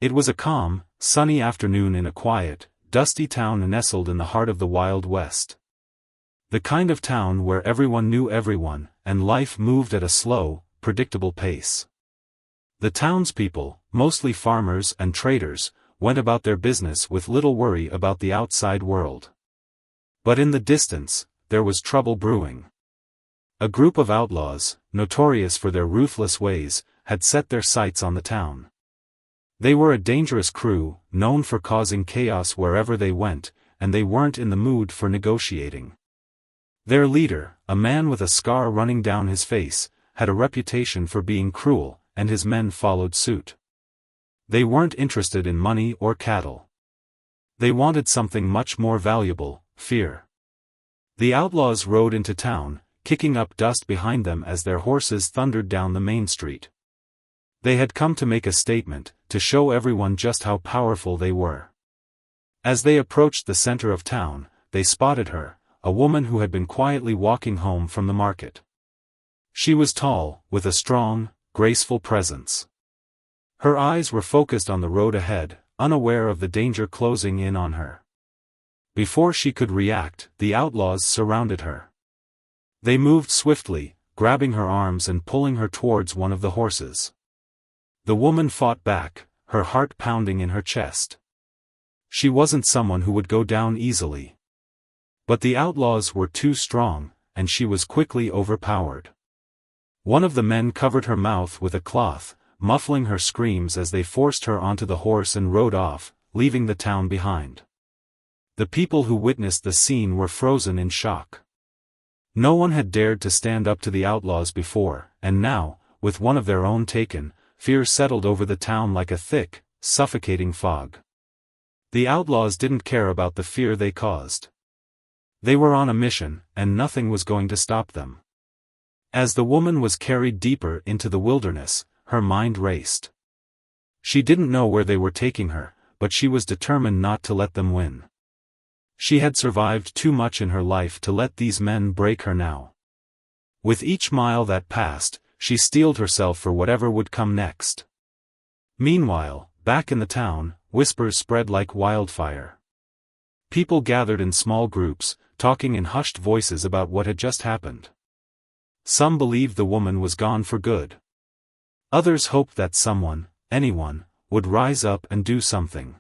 It was a calm, sunny afternoon in a quiet, dusty town nestled in the heart of the Wild West. The kind of town where everyone knew everyone, and life moved at a slow, predictable pace. The townspeople, mostly farmers and traders, went about their business with little worry about the outside world. But in the distance, there was trouble brewing. A group of outlaws, notorious for their ruthless ways, had set their sights on the town. They were a dangerous crew, known for causing chaos wherever they went, and they weren't in the mood for negotiating. Their leader, a man with a scar running down his face, had a reputation for being cruel, and his men followed suit. They weren't interested in money or cattle. They wanted something much more valuable: fear. The outlaws rode into town, kicking up dust behind them as their horses thundered down the main street. They had come to make a statement, to show everyone just how powerful they were. As they approached the center of town, they spotted her, a woman who had been quietly walking home from the market. She was tall, with a strong, graceful presence. Her eyes were focused on the road ahead, unaware of the danger closing in on her. Before she could react, the outlaws surrounded her. They moved swiftly, grabbing her arms and pulling her towards one of the horses. The woman fought back, her heart pounding in her chest. She wasn't someone who would go down easily. But the outlaws were too strong, and she was quickly overpowered. One of the men covered her mouth with a cloth, muffling her screams as they forced her onto the horse and rode off, leaving the town behind. The people who witnessed the scene were frozen in shock. No one had dared to stand up to the outlaws before, and now, with one of their own taken, fear settled over the town like a thick, suffocating fog. The outlaws didn't care about the fear they caused. They were on a mission, and nothing was going to stop them. As the woman was carried deeper into the wilderness, her mind raced. She didn't know where they were taking her, but she was determined not to let them win. She had survived too much in her life to let these men break her now. With each mile that passed, she steeled herself for whatever would come next. Meanwhile, back in the town, whispers spread like wildfire. People gathered in small groups, talking in hushed voices about what had just happened. Some believed the woman was gone for good. Others hoped that someone, anyone, would rise up and do something.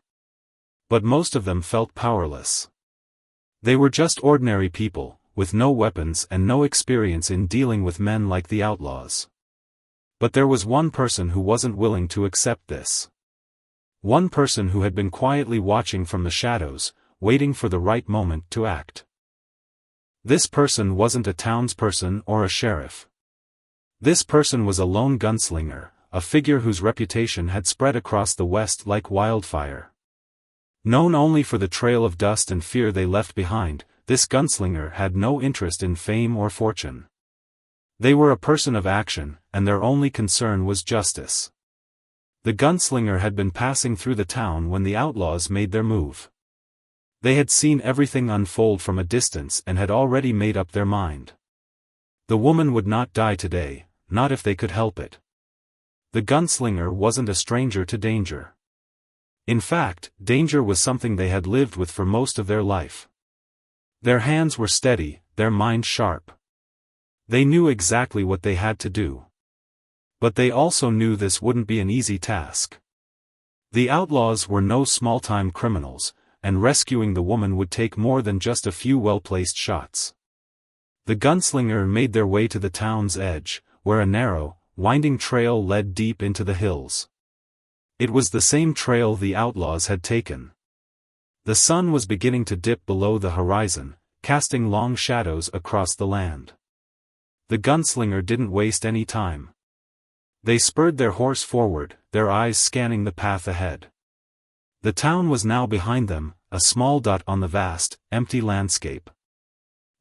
But most of them felt powerless. They were just ordinary people, with no weapons and no experience in dealing with men like the outlaws. But there was one person who wasn't willing to accept this. One person who had been quietly watching from the shadows, waiting for the right moment to act. This person wasn't a townsperson or a sheriff. This person was a lone gunslinger, a figure whose reputation had spread across the West like wildfire. Known only for the trail of dust and fear they left behind, this gunslinger had no interest in fame or fortune. They were a person of action, and their only concern was justice. The gunslinger had been passing through the town when the outlaws made their move. They had seen everything unfold from a distance and had already made up their mind. The woman would not die today, not if they could help it. The gunslinger wasn't a stranger to danger. In fact, danger was something they had lived with for most of their life. Their hands were steady, their minds sharp. They knew exactly what they had to do. But they also knew this wouldn't be an easy task. The outlaws were no small-time criminals, and rescuing the woman would take more than just a few well-placed shots. The gunslinger made their way to the town's edge, where a narrow, winding trail led deep into the hills. It was the same trail the outlaws had taken. The sun was beginning to dip below the horizon, casting long shadows across the land. The gunslinger didn't waste any time. They spurred their horse forward, their eyes scanning the path ahead. The town was now behind them, a small dot on the vast, empty landscape.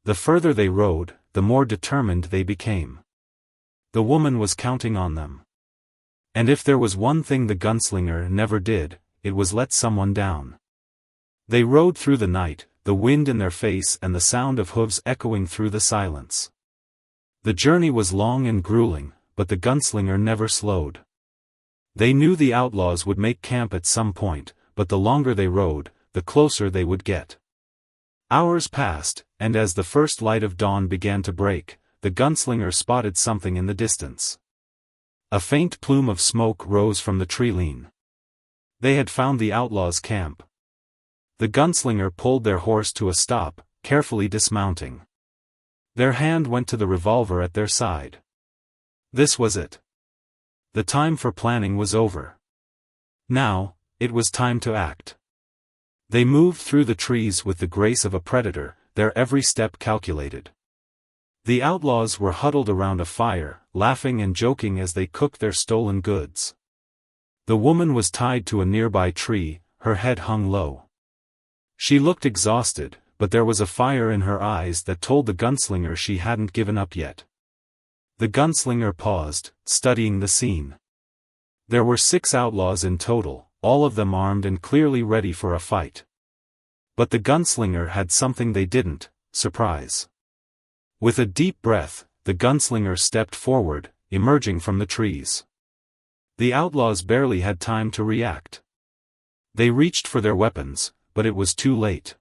The further they rode, the more determined they became. The woman was counting on them. And if there was one thing the gunslinger never did, it was let someone down. They rode through the night, the wind in their face and the sound of hooves echoing through the silence. The journey was long and grueling, but the gunslinger never slowed. They knew the outlaws would make camp at some point, but the longer they rode, the closer they would get. Hours passed, and as the first light of dawn began to break, the gunslinger spotted something in the distance. A faint plume of smoke rose from the tree-line. They had found the outlaws' camp. The gunslinger pulled their horse to a stop, carefully dismounting. Their hand went to the revolver at their side. This was it. The time for planning was over. Now, it was time to act. They moved through the trees with the grace of a predator, their every step calculated. The outlaws were huddled around a fire, laughing and joking as they cooked their stolen goods. The woman was tied to a nearby tree, her head hung low. She looked exhausted, but there was a fire in her eyes that told the gunslinger she hadn't given up yet. The gunslinger paused, studying the scene. There were 6 outlaws in total, all of them armed and clearly ready for a fight. But the gunslinger had something they didn't: surprise. With a deep breath, the gunslinger stepped forward, emerging from the trees. The outlaws barely had time to react. They reached for their weapons, but it was too late.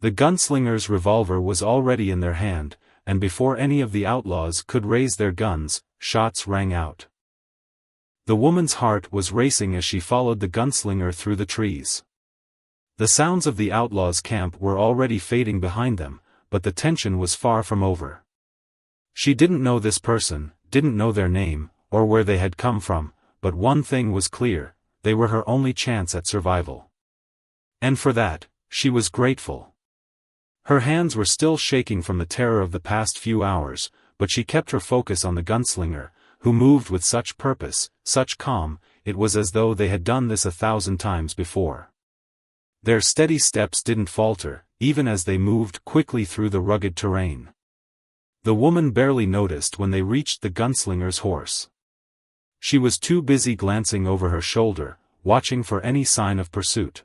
The gunslinger's revolver was already in their hand, and before any of the outlaws could raise their guns, shots rang out. The woman's heart was racing as she followed the gunslinger through the trees. The sounds of the outlaws' camp were already fading behind them, but the tension was far from over. She didn't know this person, didn't know their name, or where they had come from, but one thing was clear: they were her only chance at survival. And for that, she was grateful. Her hands were still shaking from the terror of the past few hours, but she kept her focus on the gunslinger, who moved with such purpose, such calm. It was as though they had done this 1,000 times before. Their steady steps didn't falter, even as they moved quickly through the rugged terrain. The woman barely noticed when they reached the gunslinger's horse. She was too busy glancing over her shoulder, watching for any sign of pursuit.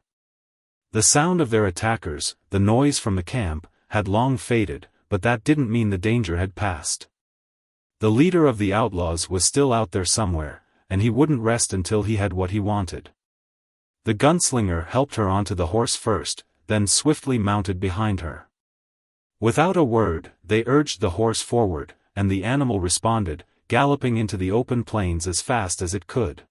The sound of their attackers, the noise from the camp, had long faded, but that didn't mean the danger had passed. The leader of the outlaws was still out there somewhere, and he wouldn't rest until he had what he wanted. The gunslinger helped her onto the horse first, then swiftly mounted behind her. Without a word, they urged the horse forward, and the animal responded, galloping into the open plains as fast as it could.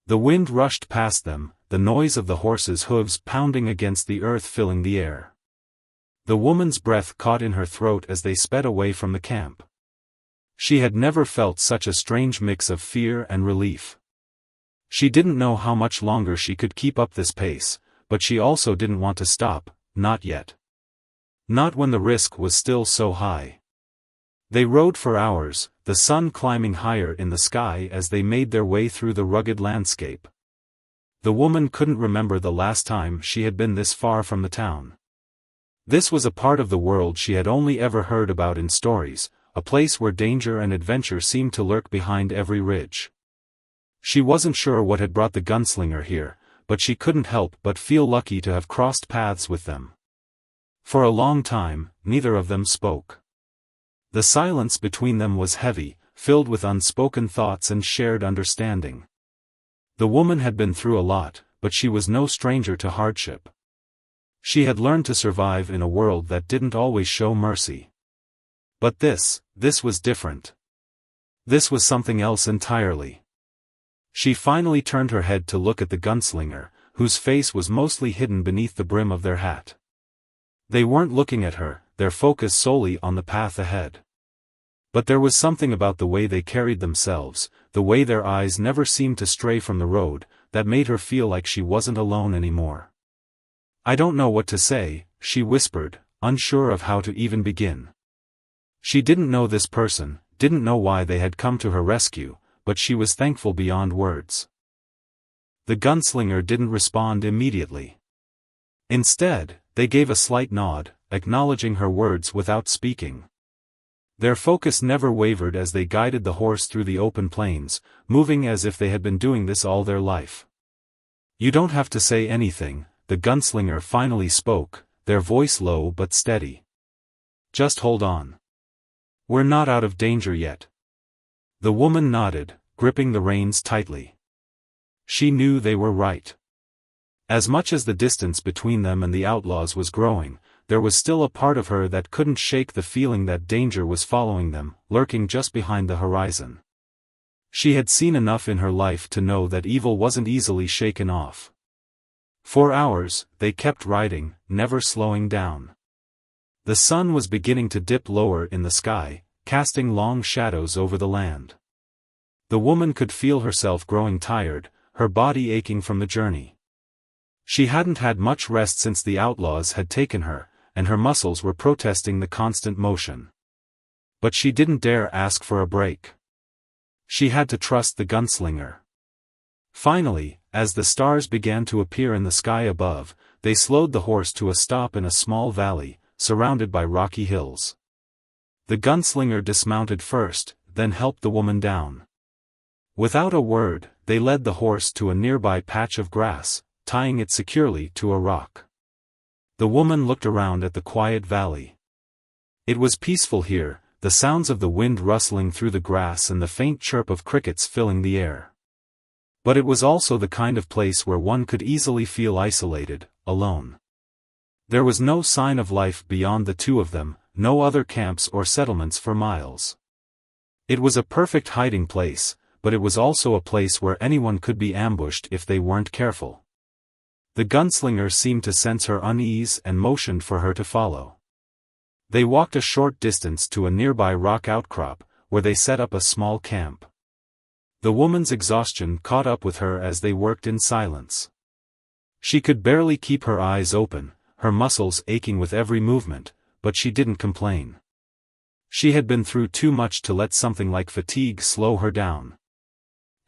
The wind rushed past them, the noise of the horse's hooves pounding against the earth filling the air. The woman's breath caught in her throat as they sped away from the camp. She had never felt such a strange mix of fear and relief. She didn't know how much longer she could keep up this pace, but she also didn't want to stop, not yet. Not when the risk was still so high. They rode for hours, the sun climbing higher in the sky as they made their way through the rugged landscape. The woman couldn't remember the last time she had been this far from the town. This was a part of the world she had only ever heard about in stories, a place where danger and adventure seemed to lurk behind every ridge. She wasn't sure what had brought the gunslinger here, but she couldn't help but feel lucky to have crossed paths with them. For a long time, neither of them spoke. The silence between them was heavy, filled with unspoken thoughts and shared understanding. The woman had been through a lot, but she was no stranger to hardship. She had learned to survive in a world that didn't always show mercy. But this was different. This was something else entirely. She finally turned her head to look at the gunslinger, whose face was mostly hidden beneath the brim of their hat. They weren't looking at her, their focus solely on the path ahead. But there was something about the way they carried themselves, the way their eyes never seemed to stray from the road, that made her feel like she wasn't alone anymore. "I don't know what to say," she whispered, unsure of how to even begin. She didn't know this person, didn't know why they had come to her rescue, but she was thankful beyond words. The gunslinger didn't respond immediately. Instead, they gave a slight nod, acknowledging her words without speaking. Their focus never wavered as they guided the horse through the open plains, moving as if they had been doing this all their life. "You don't have to say anything," the gunslinger finally spoke, their voice low but steady. "Just hold on. We're not out of danger yet." The woman nodded, gripping the reins tightly. She knew they were right. As much as the distance between them and the outlaws was growing, there was still a part of her that couldn't shake the feeling that danger was following them, lurking just behind the horizon. She had seen enough in her life to know that evil wasn't easily shaken off. For hours, they kept riding, never slowing down. The sun was beginning to dip lower in the sky, casting long shadows over the land. The woman could feel herself growing tired, her body aching from the journey. She hadn't had much rest since the outlaws had taken her, and her muscles were protesting the constant motion. But she didn't dare ask for a break. She had to trust the gunslinger. Finally, as the stars began to appear in the sky above, they slowed the horse to a stop in a small valley, surrounded by rocky hills. The gunslinger dismounted first, then helped the woman down. Without a word, they led the horse to a nearby patch of grass, tying it securely to a rock. The woman looked around at the quiet valley. It was peaceful here, the sounds of the wind rustling through the grass and the faint chirp of crickets filling the air. But it was also the kind of place where one could easily feel isolated, alone. There was no sign of life beyond the two of them, no other camps or settlements for miles. It was a perfect hiding place, but it was also a place where anyone could be ambushed if they weren't careful. The gunslinger seemed to sense her unease and motioned for her to follow. They walked a short distance to a nearby rock outcrop, where they set up a small camp. The woman's exhaustion caught up with her as they worked in silence. She could barely keep her eyes open, her muscles aching with every movement, but she didn't complain. She had been through too much to let something like fatigue slow her down.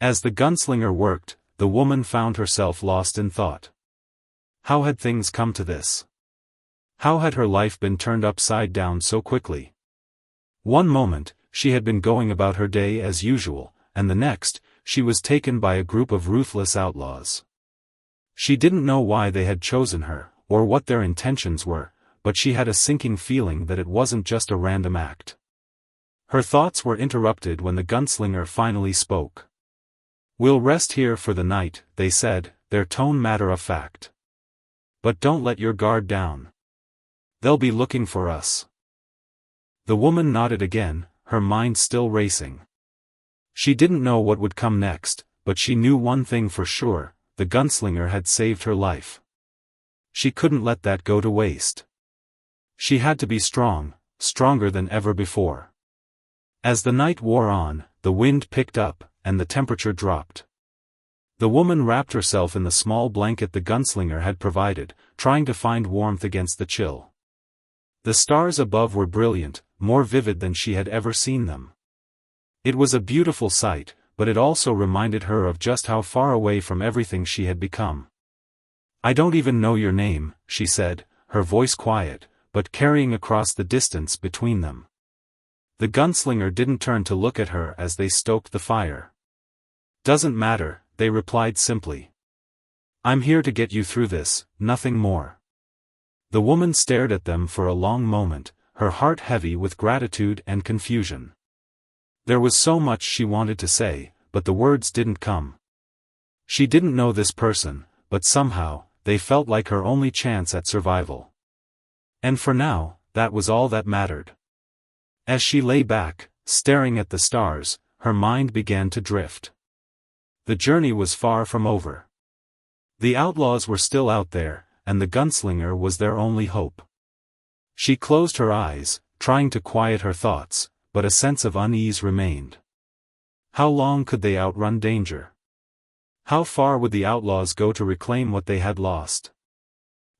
As the gunslinger worked, the woman found herself lost in thought. How had things come to this? How had her life been turned upside down so quickly? One moment, she had been going about her day as usual, and the next, she was taken by a group of ruthless outlaws. She didn't know why they had chosen her, or what their intentions were, but she had a sinking feeling that it wasn't just a random act. Her thoughts were interrupted when the gunslinger finally spoke. "We'll rest here for the night," they said, their tone matter-of-fact. "But don't let your guard down. They'll be looking for us." The woman nodded again, her mind still racing. She didn't know what would come next, but she knew one thing for sure: the gunslinger had saved her life. She couldn't let that go to waste. She had to be strong, stronger than ever before. As the night wore on, the wind picked up, and the temperature dropped. The woman wrapped herself in the small blanket the gunslinger had provided, trying to find warmth against the chill. The stars above were brilliant, more vivid than she had ever seen them. It was a beautiful sight, but it also reminded her of just how far away from everything she had become. "I don't even know your name," she said, her voice quiet, but carrying across the distance between them. The gunslinger didn't turn to look at her as they stoked the fire. "Doesn't matter," they replied simply. "I'm here to get you through this, nothing more." The woman stared at them for a long moment, her heart heavy with gratitude and confusion. There was so much she wanted to say, but the words didn't come. She didn't know this person, but somehow, they felt like her only chance at survival. And for now, that was all that mattered. As she lay back, staring at the stars, her mind began to drift. The journey was far from over. The outlaws were still out there, and the gunslinger was their only hope. She closed her eyes, trying to quiet her thoughts, but a sense of unease remained. How long could they outrun danger? How far would the outlaws go to reclaim what they had lost?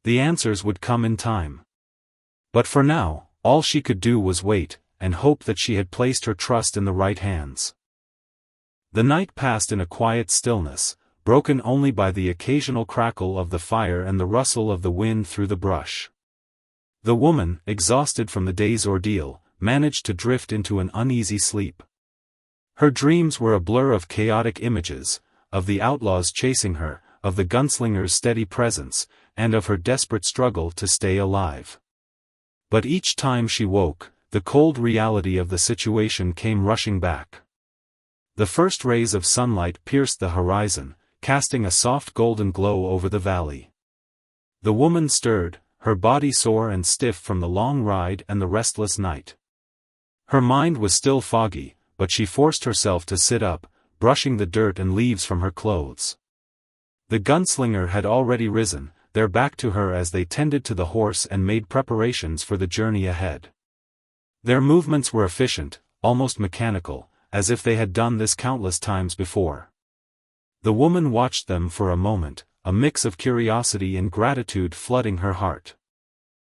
The answers would come in time. But for now, all she could do was wait, and hope that she had placed her trust in the right hands. The night passed in a quiet stillness, broken only by the occasional crackle of the fire and the rustle of the wind through the brush. The woman, exhausted from the day's ordeal, managed to drift into an uneasy sleep. Her dreams were a blur of chaotic images, of the outlaws chasing her, of the gunslinger's steady presence, and of her desperate struggle to stay alive. But each time she woke, the cold reality of the situation came rushing back. The first rays of sunlight pierced the horizon, casting a soft golden glow over the valley. The woman stirred, her body sore and stiff from the long ride and the restless night. Her mind was still foggy, but she forced herself to sit up, brushing the dirt and leaves from her clothes. The gunslinger had already risen, their back to her as they tended to the horse and made preparations for the journey ahead. Their movements were efficient, almost mechanical, as if they had done this countless times before. The woman watched them for a moment, a mix of curiosity and gratitude flooding her heart.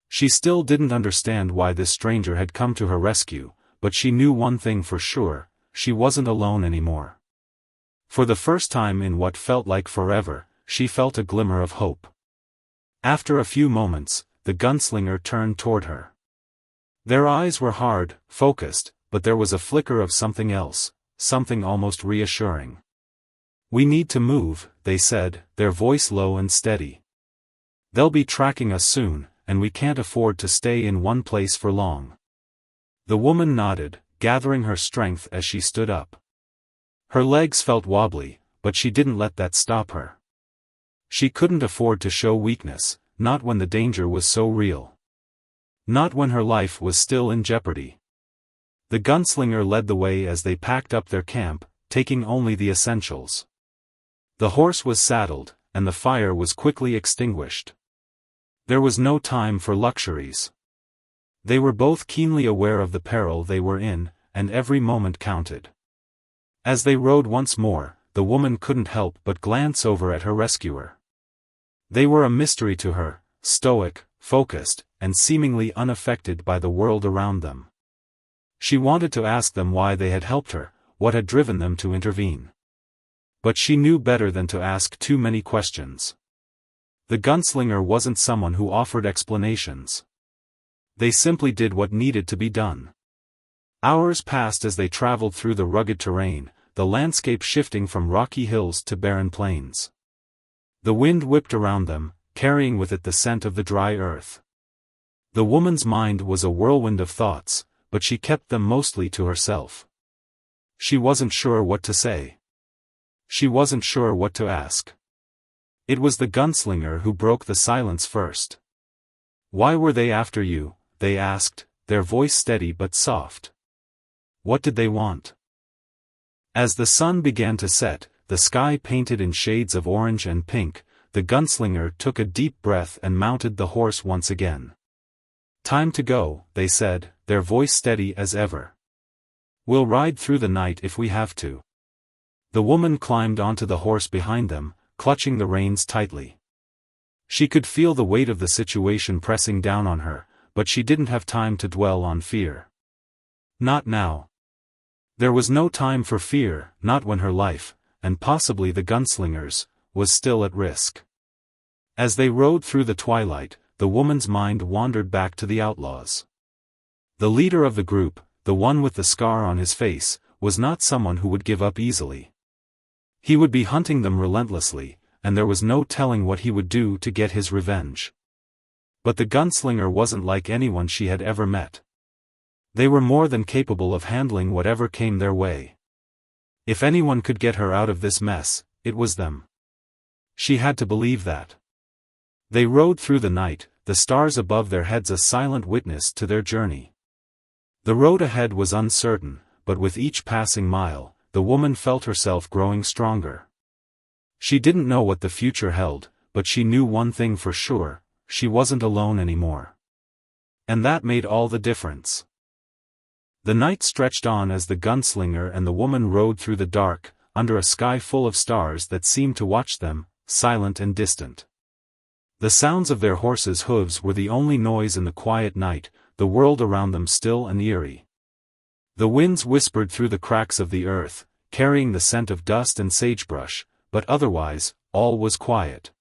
She still didn't understand why this stranger had come to her rescue, but she knew one thing for sure: she wasn't alone anymore. For the first time in what felt like forever, she felt a glimmer of hope. After a few moments, the gunslinger turned toward her. Their eyes were hard, focused, but there was a flicker of something else, something almost reassuring. "We need to move," they said, their voice low and steady. "They'll be tracking us soon, and we can't afford to stay in one place for long." The woman nodded, gathering her strength as she stood up. Her legs felt wobbly, but she didn't let that stop her. She couldn't afford to show weakness, not when the danger was so real. Not when her life was still in jeopardy. The gunslinger led the way as they packed up their camp, taking only the essentials. The horse was saddled, and the fire was quickly extinguished. There was no time for luxuries. They were both keenly aware of the peril they were in, and every moment counted. As they rode once more, the woman couldn't help but glance over at her rescuer. They were a mystery to her, stoic, focused, and seemingly unaffected by the world around them. She wanted to ask them why they had helped her, what had driven them to intervene. But she knew better than to ask too many questions. The gunslinger wasn't someone who offered explanations. They simply did what needed to be done. Hours passed as they traveled through the rugged terrain, the landscape shifting from rocky hills to barren plains. The wind whipped around them, carrying with it the scent of the dry earth. The woman's mind was a whirlwind of thoughts, but she kept them mostly to herself. She wasn't sure what to say. She wasn't sure what to ask. It was the gunslinger who broke the silence first. "Why were they after you?" they asked, their voice steady but soft. "What did they want?" As the sun began to set, the sky painted in shades of orange and pink, the gunslinger took a deep breath and mounted the horse once again. "Time to go," they said, their voice steady as ever. "We'll ride through the night if we have to." The woman climbed onto the horse behind them, clutching the reins tightly. She could feel the weight of the situation pressing down on her, but she didn't have time to dwell on fear. Not now. There was no time for fear, not when her life, and possibly the gunslinger's, was still at risk. As they rode through the twilight, the woman's mind wandered back to the outlaws. The leader of the group, the one with the scar on his face, was not someone who would give up easily. He would be hunting them relentlessly, and there was no telling what he would do to get his revenge. But the gunslinger wasn't like anyone she had ever met. They were more than capable of handling whatever came their way. If anyone could get her out of this mess, it was them. She had to believe that. They rode through the night, the stars above their heads a silent witness to their journey. The road ahead was uncertain, but with each passing mile, the woman felt herself growing stronger. She didn't know what the future held, but she knew one thing for sure: she wasn't alone anymore. And that made all the difference. The night stretched on as the gunslinger and the woman rode through the dark, under a sky full of stars that seemed to watch them, silent and distant. The sounds of their horses' hooves were the only noise in the quiet night, the world around them still and eerie. The winds whispered through the cracks of the earth, carrying the scent of dust and sagebrush, but otherwise, all was quiet.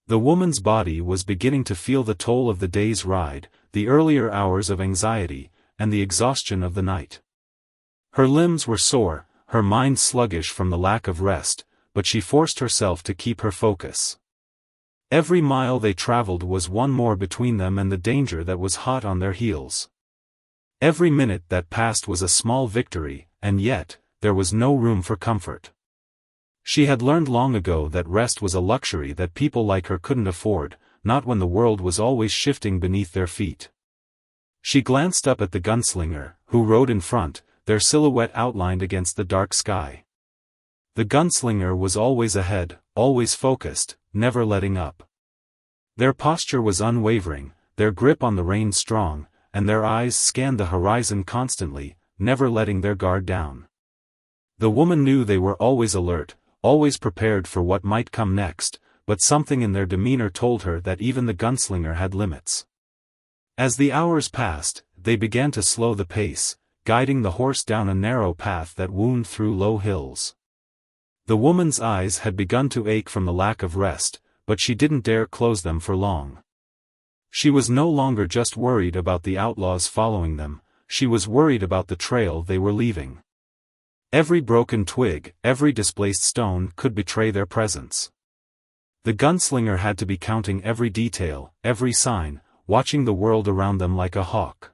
The woman's body was beginning to feel the toll of the day's ride, the earlier hours of anxiety, and the exhaustion of the night. Her limbs were sore, her mind sluggish from the lack of rest, but she forced herself to keep her focus. Every mile they traveled was one more between them and the danger that was hot on their heels. Every minute that passed was a small victory, and yet, there was no room for comfort. She had learned long ago that rest was a luxury that people like her couldn't afford, not when the world was always shifting beneath their feet. She glanced up at the gunslinger, who rode in front, their silhouette outlined against the dark sky. The gunslinger was always ahead, always focused, never letting up. Their posture was unwavering, their grip on the reins strong, and their eyes scanned the horizon constantly, never letting their guard down. The woman knew they were always alert, always prepared for what might come next, but something in their demeanor told her that even the gunslinger had limits. As the hours passed, they began to slow the pace, guiding the horse down a narrow path that wound through low hills. The woman's eyes had begun to ache from the lack of rest, but she didn't dare close them for long. She was no longer just worried about the outlaws following them, she was worried about the trail they were leaving. Every broken twig, every displaced stone could betray their presence. The gunslinger had to be counting every detail, every sign, watching the world around them like a hawk.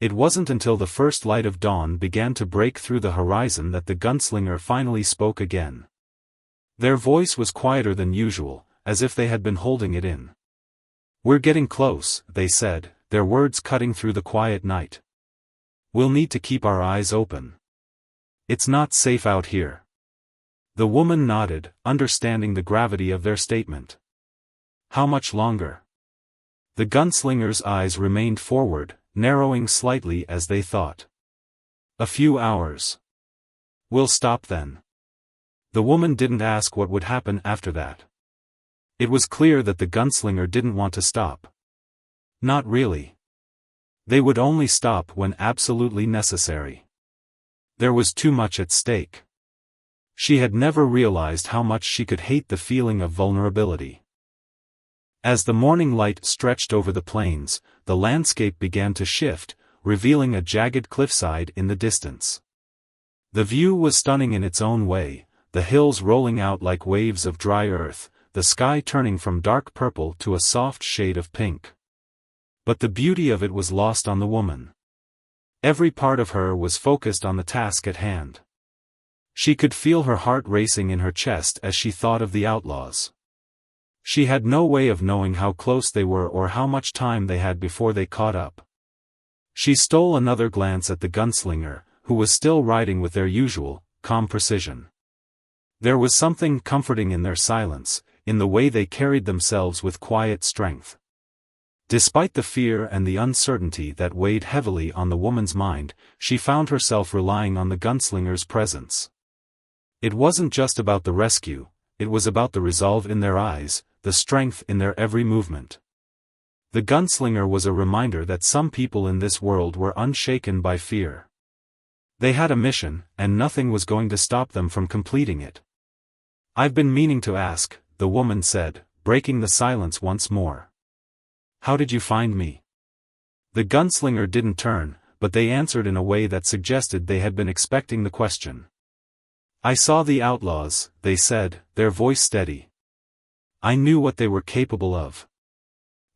It wasn't until the first light of dawn began to break through the horizon that the gunslinger finally spoke again. Their voice was quieter than usual, as if they had been holding it in. "We're getting close," they said, their words cutting through the quiet night. "We'll need to keep our eyes open. It's not safe out here." The woman nodded, understanding the gravity of their statement. "How much longer?" The gunslinger's eyes remained forward, narrowing slightly as they thought. "A few hours. We'll stop then." The woman didn't ask what would happen after that. It was clear that the gunslinger didn't want to stop. Not really. They would only stop when absolutely necessary. There was too much at stake. She had never realized how much she could hate the feeling of vulnerability. As the morning light stretched over the plains, the landscape began to shift, revealing a jagged cliffside in the distance. The view was stunning in its own way, the hills rolling out like waves of dry earth, the sky turning from dark purple to a soft shade of pink. But the beauty of it was lost on the woman. Every part of her was focused on the task at hand. She could feel her heart racing in her chest as she thought of the outlaws. She had no way of knowing how close they were or how much time they had before they caught up. She stole another glance at the gunslinger, who was still riding with their usual, calm precision. There was something comforting in their silence, in the way they carried themselves with quiet strength. Despite the fear and the uncertainty that weighed heavily on the woman's mind, she found herself relying on the gunslinger's presence. It wasn't just about the rescue, it was about the resolve in their eyes, the strength in their every movement. The gunslinger was a reminder that some people in this world were unshaken by fear. They had a mission, and nothing was going to stop them from completing it. "I've been meaning to ask," the woman said, breaking the silence once more. "How did you find me?" The gunslinger didn't turn, but they answered in a way that suggested they had been expecting the question. "I saw the outlaws," they said, their voice steady. "I knew what they were capable of.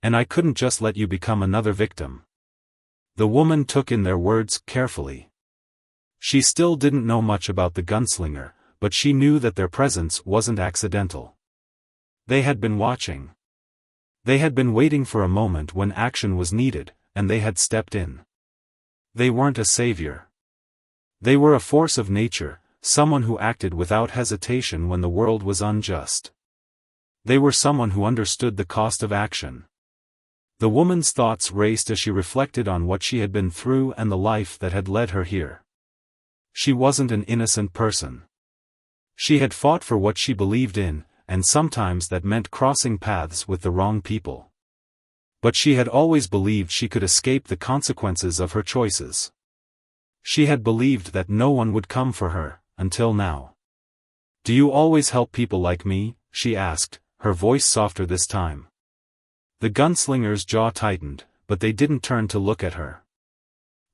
And I couldn't just let you become another victim." The woman took in their words carefully. She still didn't know much about the gunslinger, but she knew that their presence wasn't accidental. They had been watching. They had been waiting for a moment when action was needed, and they had stepped in. They weren't a savior. They were a force of nature, someone who acted without hesitation when the world was unjust. They were someone who understood the cost of action. The woman's thoughts raced as she reflected on what she had been through and the life that had led her here. She wasn't an innocent person. She had fought for what she believed in, and sometimes that meant crossing paths with the wrong people. But she had always believed she could escape the consequences of her choices. She had believed that no one would come for her, until now. "Do you always help people like me?" she asked, her voice softer this time. The gunslinger's jaw tightened, but they didn't turn to look at her.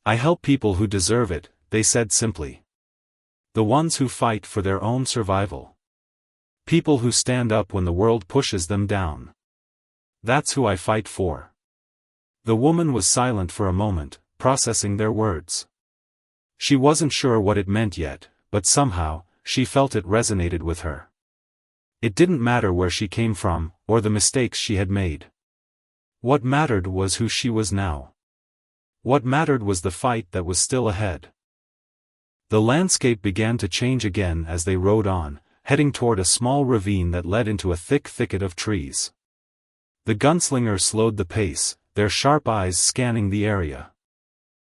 "I help people who deserve it," they said simply. "The ones who fight for their own survival. People who stand up when the world pushes them down. That's who I fight for." The woman was silent for a moment, processing their words. She wasn't sure what it meant yet, but somehow, she felt it resonated with her. It didn't matter where she came from, or the mistakes she had made. What mattered was who she was now. What mattered was the fight that was still ahead. The landscape began to change again as they rode on, heading toward a small ravine that led into a thick thicket of trees. The gunslinger slowed the pace, their sharp eyes scanning the area.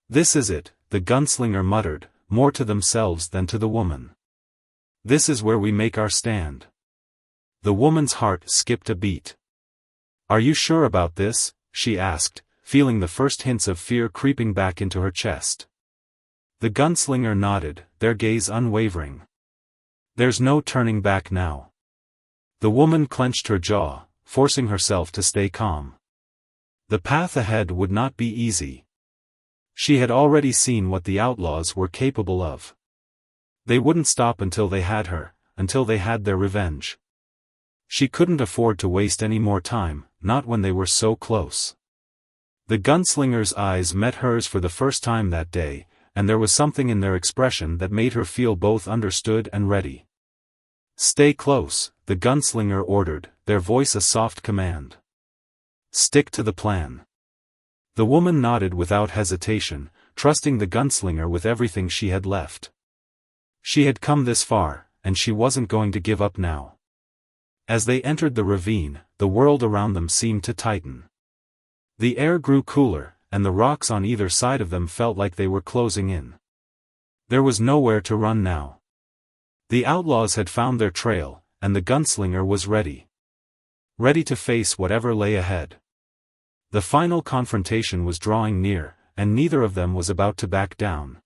"This is it," the gunslinger muttered, more to themselves than to the woman. "This is where we make our stand." The woman's heart skipped a beat. "Are you sure about this?" she asked, feeling the first hints of fear creeping back into her chest. The gunslinger nodded, their gaze unwavering. "There's no turning back now." The woman clenched her jaw, forcing herself to stay calm. The path ahead would not be easy. She had already seen what the outlaws were capable of. They wouldn't stop until they had her, until they had their revenge. She couldn't afford to waste any more time, not when they were so close. The gunslinger's eyes met hers for the first time that day, and there was something in their expression that made her feel both understood and ready. "Stay close," the gunslinger ordered, their voice a soft command. "Stick to the plan." The woman nodded without hesitation, trusting the gunslinger with everything she had left. She had come this far, and she wasn't going to give up now. As they entered the ravine, the world around them seemed to tighten. The air grew cooler, and the rocks on either side of them felt like they were closing in. There was nowhere to run now. The outlaws had found their trail, and the gunslinger was ready. Ready to face whatever lay ahead. The final confrontation was drawing near, and neither of them was about to back down.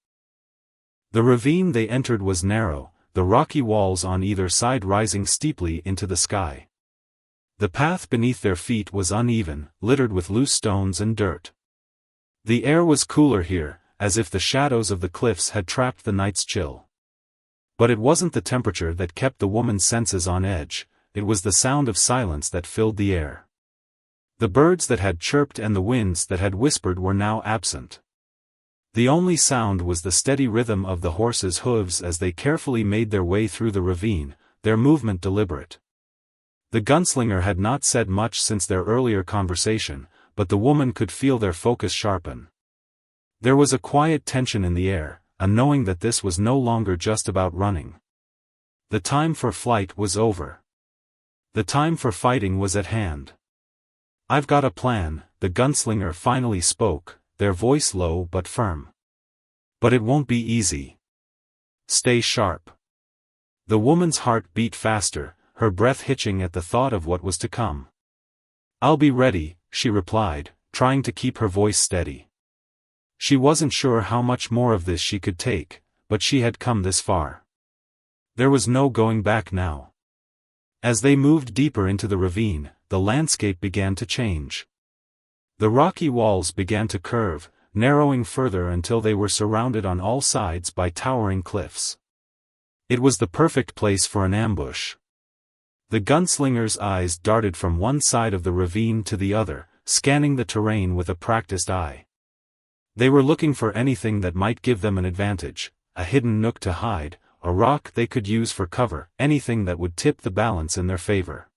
The ravine they entered was narrow, the rocky walls on either side rising steeply into the sky. The path beneath their feet was uneven, littered with loose stones and dirt. The air was cooler here, as if the shadows of the cliffs had trapped the night's chill. But it wasn't the temperature that kept the woman's senses on edge, it was the sound of silence that filled the air. The birds that had chirped and the winds that had whispered were now absent. The only sound was the steady rhythm of the horses' hooves as they carefully made their way through the ravine, their movement deliberate. The gunslinger had not said much since their earlier conversation, but the woman could feel their focus sharpen. There was a quiet tension in the air, a knowing that this was no longer just about running. The time for flight was over. The time for fighting was at hand. "I've got a plan," the gunslinger finally spoke, their voice low but firm. "But it won't be easy. Stay sharp." The woman's heart beat faster, her breath hitching at the thought of what was to come. "I'll be ready," she replied, trying to keep her voice steady. She wasn't sure how much more of this she could take, but she had come this far. There was no going back now. As they moved deeper into the ravine, the landscape began to change. The rocky walls began to curve, narrowing further until they were surrounded on all sides by towering cliffs. It was the perfect place for an ambush. The gunslinger's eyes darted from one side of the ravine to the other, scanning the terrain with a practiced eye. They were looking for anything that might give them an advantage, a hidden nook to hide, a rock they could use for cover, anything that would tip the balance in their favor.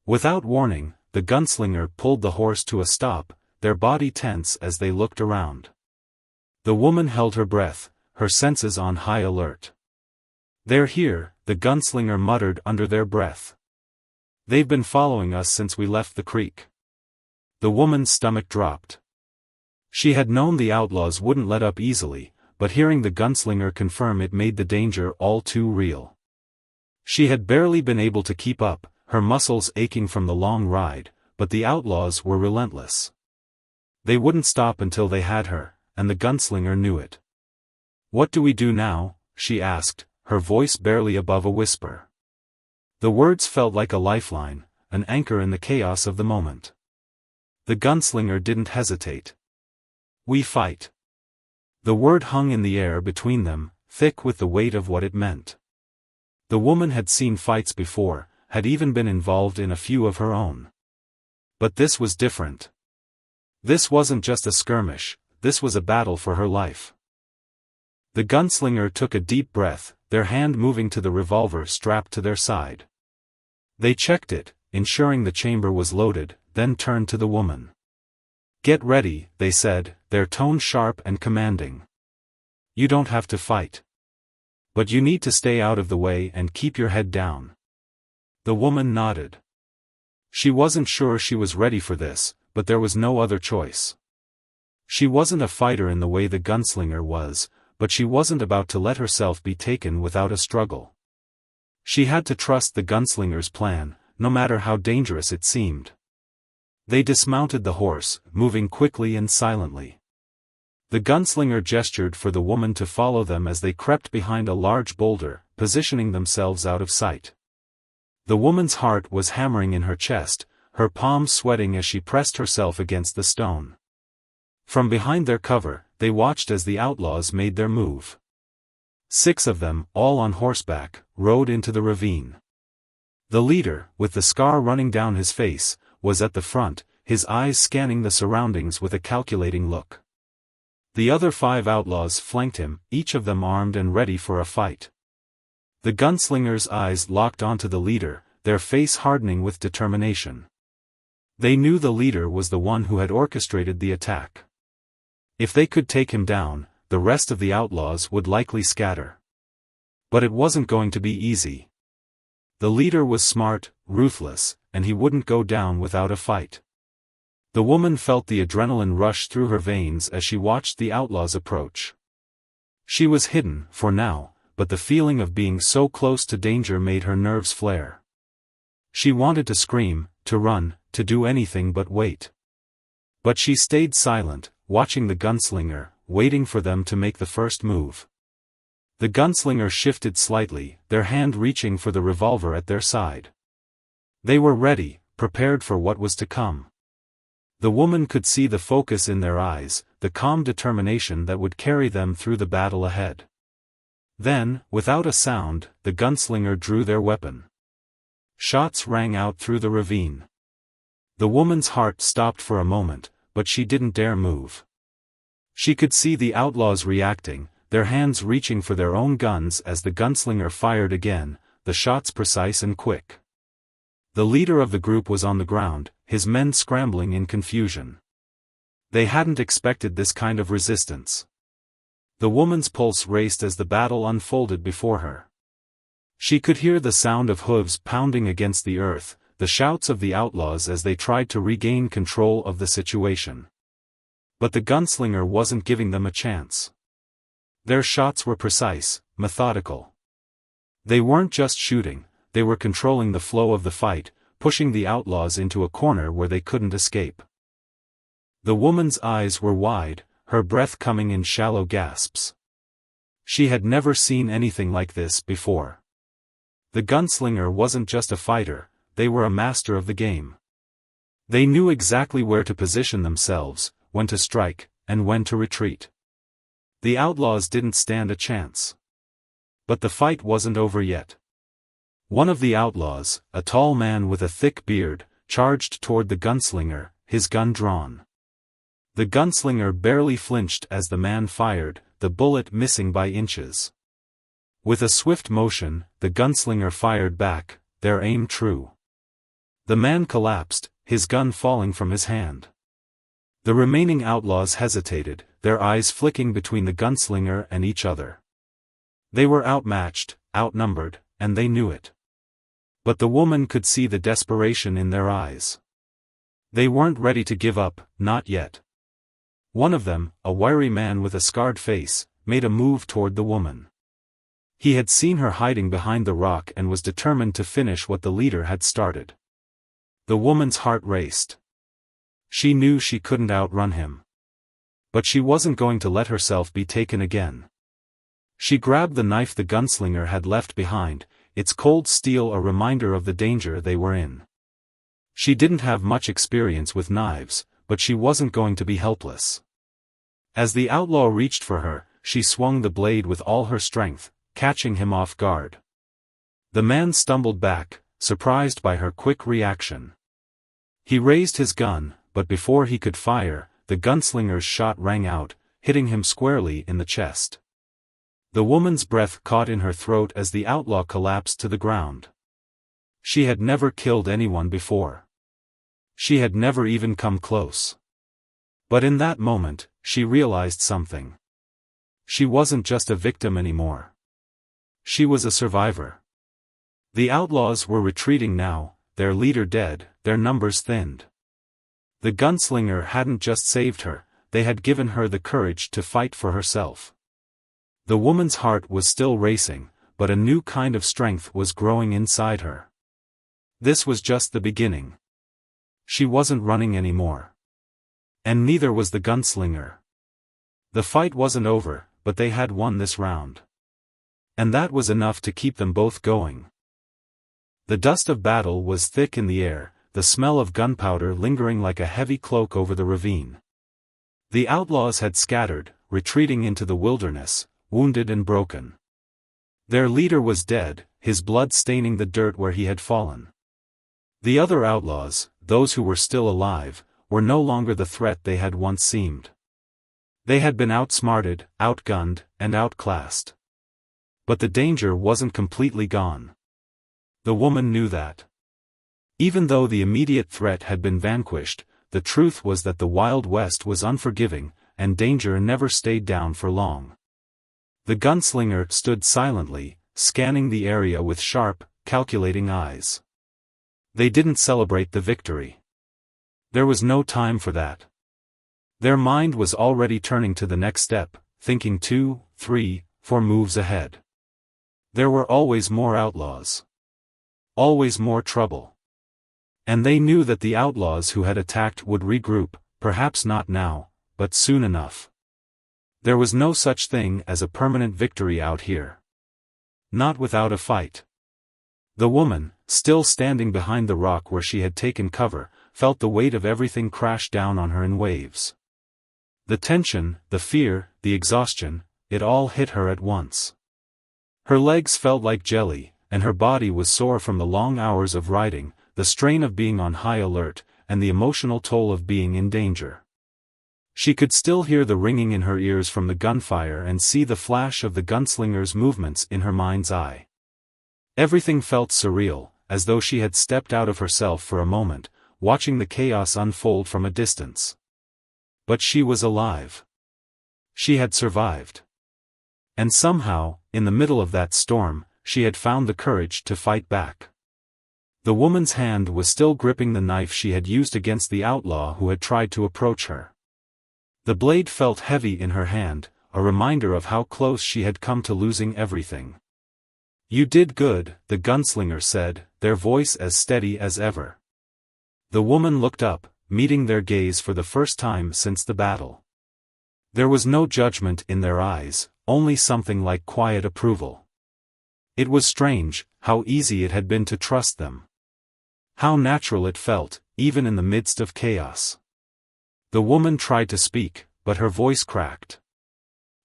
Without warning, the gunslinger pulled the horse to a stop, their body tense as they looked around. The woman held her breath, her senses on high alert. "They're here," the gunslinger muttered under their breath. "They've been following us since we left the creek." The woman's stomach dropped. She had known the outlaws wouldn't let up easily, but hearing the gunslinger confirm it made the danger all too real. She had barely been able to keep up, her muscles aching from the long ride, but the outlaws were relentless. They wouldn't stop until they had her, and the gunslinger knew it. "What do we do now?" she asked, her voice barely above a whisper. The words felt like a lifeline, an anchor in the chaos of the moment. The gunslinger didn't hesitate. "We fight." The word hung in the air between them, thick with the weight of what it meant. The woman had seen fights before, had even been involved in a few of her own. But this was different. This wasn't just a skirmish, this was a battle for her life. The gunslinger took a deep breath, their hand moving to the revolver strapped to their side. They checked it, ensuring the chamber was loaded, then turned to the woman. "Get ready," they said, their tone sharp and commanding. "You don't have to fight. But you need to stay out of the way and keep your head down." The woman nodded. She wasn't sure she was ready for this, but there was no other choice. She wasn't a fighter in the way the gunslinger was, but she wasn't about to let herself be taken without a struggle. She had to trust the gunslinger's plan, no matter how dangerous it seemed. They dismounted the horse, moving quickly and silently. The gunslinger gestured for the woman to follow them as they crept behind a large boulder, positioning themselves out of sight. The woman's heart was hammering in her chest, her palms sweating as she pressed herself against the stone. From behind their cover, they watched as the outlaws made their move. 6 of them, all on horseback, rode into the ravine. The leader, with the scar running down his face, was at the front, his eyes scanning the surroundings with a calculating look. The other 5 outlaws flanked him, each of them armed and ready for a fight. The gunslinger's eyes locked onto the leader, their face hardening with determination. They knew the leader was the one who had orchestrated the attack. If they could take him down, the rest of the outlaws would likely scatter. But it wasn't going to be easy. The leader was smart, ruthless, and he wouldn't go down without a fight. The woman felt the adrenaline rush through her veins as she watched the outlaws approach. She was hidden, for now, but the feeling of being so close to danger made her nerves flare. She wanted to scream, to run, to do anything but wait. But she stayed silent, watching the gunslinger, waiting for them to make the first move. The gunslinger shifted slightly, their hand reaching for the revolver at their side. They were ready, prepared for what was to come. The woman could see the focus in their eyes, the calm determination that would carry them through the battle ahead. Then, without a sound, the gunslinger drew their weapon. Shots rang out through the ravine. The woman's heart stopped for a moment, but she didn't dare move. She could see the outlaws reacting, their hands reaching for their own guns as the gunslinger fired again, the shots precise and quick. The leader of the group was on the ground, his men scrambling in confusion. They hadn't expected this kind of resistance. The woman's pulse raced as the battle unfolded before her. She could hear the sound of hooves pounding against the earth, the shouts of the outlaws as they tried to regain control of the situation. But the gunslinger wasn't giving them a chance. Their shots were precise, methodical. They weren't just shooting, they were controlling the flow of the fight, pushing the outlaws into a corner where they couldn't escape. The woman's eyes were wide, her breath coming in shallow gasps. She had never seen anything like this before. The gunslinger wasn't just a fighter, they were a master of the game. They knew exactly where to position themselves, when to strike, and when to retreat. The outlaws didn't stand a chance. But the fight wasn't over yet. One of the outlaws, a tall man with a thick beard, charged toward the gunslinger, his gun drawn. The gunslinger barely flinched as the man fired, the bullet missing by inches. With a swift motion, the gunslinger fired back, their aim true. The man collapsed, his gun falling from his hand. The remaining outlaws hesitated, their eyes flicking between the gunslinger and each other. They were outmatched, outnumbered, and they knew it. But the woman could see the desperation in their eyes. They weren't ready to give up, not yet. One of them, a wiry man with a scarred face, made a move toward the woman. He had seen her hiding behind the rock and was determined to finish what the leader had started. The woman's heart raced. She knew she couldn't outrun him. But she wasn't going to let herself be taken again. She grabbed the knife the gunslinger had left behind, its cold steel a reminder of the danger they were in. She didn't have much experience with knives, but she wasn't going to be helpless. As the outlaw reached for her, she swung the blade with all her strength, catching him off guard. The man stumbled back, surprised by her quick reaction. He raised his gun, but before he could fire, the gunslinger's shot rang out, hitting him squarely in the chest. The woman's breath caught in her throat as the outlaw collapsed to the ground. She had never killed anyone before. She had never even come close. But in that moment, she realized something. She wasn't just a victim anymore. She was a survivor. The outlaws were retreating now, their leader dead, their numbers thinned. The gunslinger hadn't just saved her, they had given her the courage to fight for herself. The woman's heart was still racing, but a new kind of strength was growing inside her. This was just the beginning. She wasn't running anymore. And neither was the gunslinger. The fight wasn't over, but they had won this round. And that was enough to keep them both going. The dust of battle was thick in the air, the smell of gunpowder lingering like a heavy cloak over the ravine. The outlaws had scattered, retreating into the wilderness, wounded and broken. Their leader was dead, his blood staining the dirt where he had fallen. The other outlaws, those who were still alive, were no longer the threat they had once seemed. They had been outsmarted, outgunned, and outclassed. But the danger wasn't completely gone. The woman knew that. Even though the immediate threat had been vanquished, the truth was that the Wild West was unforgiving, and danger never stayed down for long. The gunslinger stood silently, scanning the area with sharp, calculating eyes. They didn't celebrate the victory. There was no time for that. Their mind was already turning to the next step, thinking 2, 3, 4 moves ahead. There were always more outlaws. Always more trouble. And they knew that the outlaws who had attacked would regroup, perhaps not now, but soon enough. There was no such thing as a permanent victory out here. Not without a fight. The woman, still standing behind the rock where she had taken cover, felt the weight of everything crash down on her in waves. The tension, the fear, the exhaustion, it all hit her at once. Her legs felt like jelly, and her body was sore from the long hours of riding, the strain of being on high alert, and the emotional toll of being in danger. She could still hear the ringing in her ears from the gunfire and see the flash of the gunslinger's movements in her mind's eye. Everything felt surreal, as though she had stepped out of herself for a moment, watching the chaos unfold from a distance. But she was alive. She had survived. And somehow, in the middle of that storm, she had found the courage to fight back. The woman's hand was still gripping the knife she had used against the outlaw who had tried to approach her. The blade felt heavy in her hand, a reminder of how close she had come to losing everything. "You did good," the gunslinger said, their voice as steady as ever. The woman looked up, meeting their gaze for the first time since the battle. There was no judgment in their eyes, only something like quiet approval. It was strange, how easy it had been to trust them. How natural it felt, even in the midst of chaos. The woman tried to speak, but her voice cracked.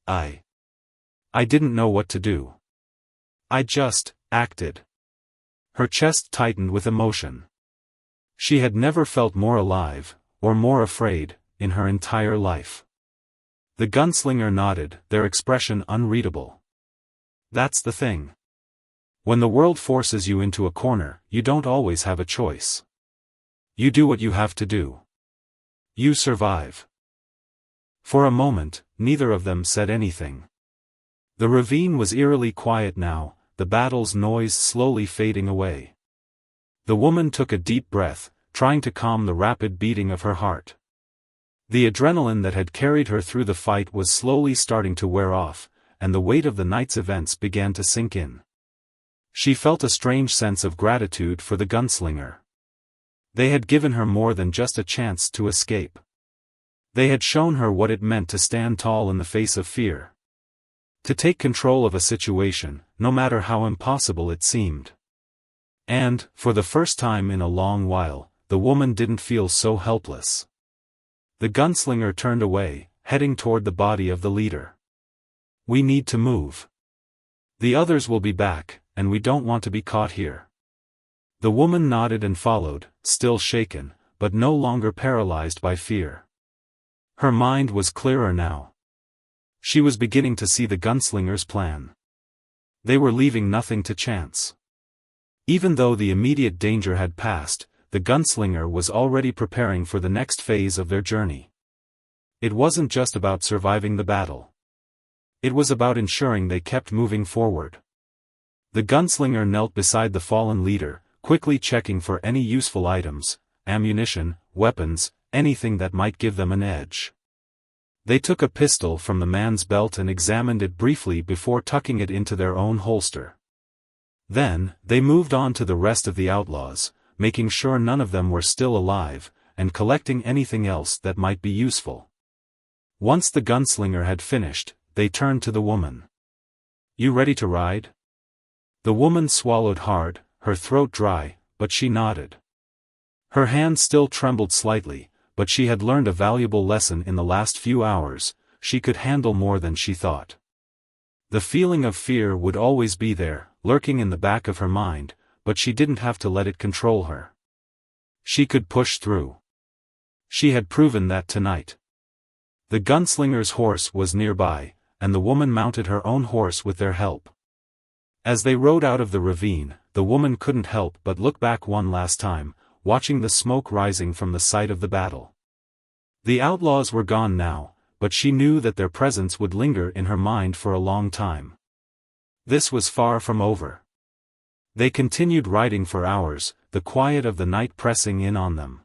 I didn't know what to do. I just acted." Her chest tightened with emotion. She had never felt more alive, or more afraid, in her entire life. The gunslinger nodded, their expression unreadable. "That's the thing. When the world forces you into a corner, you don't always have a choice. You do what you have to do. You survive." For a moment, neither of them said anything. The ravine was eerily quiet now, the battle's noise slowly fading away. The woman took a deep breath, trying to calm the rapid beating of her heart. The adrenaline that had carried her through the fight was slowly starting to wear off, and the weight of the night's events began to sink in. She felt a strange sense of gratitude for the gunslinger. They had given her more than just a chance to escape. They had shown her what it meant to stand tall in the face of fear. To take control of a situation, no matter how impossible it seemed. And, for the first time in a long while, the woman didn't feel so helpless. The gunslinger turned away, heading toward the body of the leader. "We need to move. The others will be back, and we don't want to be caught here." The woman nodded and followed, still shaken, but no longer paralyzed by fear. Her mind was clearer now. She was beginning to see the gunslinger's plan. They were leaving nothing to chance. Even though the immediate danger had passed, the gunslinger was already preparing for the next phase of their journey. It wasn't just about surviving the battle. It was about ensuring they kept moving forward. The gunslinger knelt beside the fallen leader, quickly checking for any useful items, ammunition, weapons, anything that might give them an edge. They took a pistol from the man's belt and examined it briefly before tucking it into their own holster. Then, they moved on to the rest of the outlaws, making sure none of them were still alive, and collecting anything else that might be useful. Once the gunslinger had finished, they turned to the woman. "You ready to ride?" The woman swallowed hard, her throat dry, but she nodded. Her hand still trembled slightly, but she had learned a valuable lesson in the last few hours. She could handle more than she thought. The feeling of fear would always be there, lurking in the back of her mind, but she didn't have to let it control her. She could push through. She had proven that tonight. The gunslinger's horse was nearby, and the woman mounted her own horse with their help. As they rode out of the ravine, the woman couldn't help but look back one last time, watching the smoke rising from the site of the battle. The outlaws were gone now, but she knew that their presence would linger in her mind for a long time. This was far from over. They continued riding for hours, the quiet of the night pressing in on them.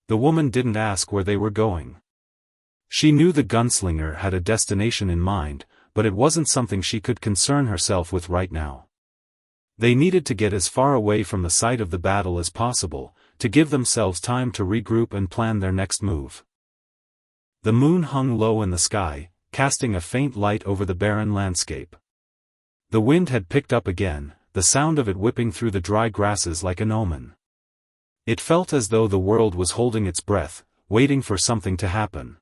The woman didn't ask where they were going. She knew the gunslinger had a destination in mind, but it wasn't something she could concern herself with right now. They needed to get as far away from the site of the battle as possible, to give themselves time to regroup and plan their next move. The moon hung low in the sky, casting a faint light over the barren landscape. The wind had picked up again, the sound of it whipping through the dry grasses like an omen. It felt as though the world was holding its breath, waiting for something to happen.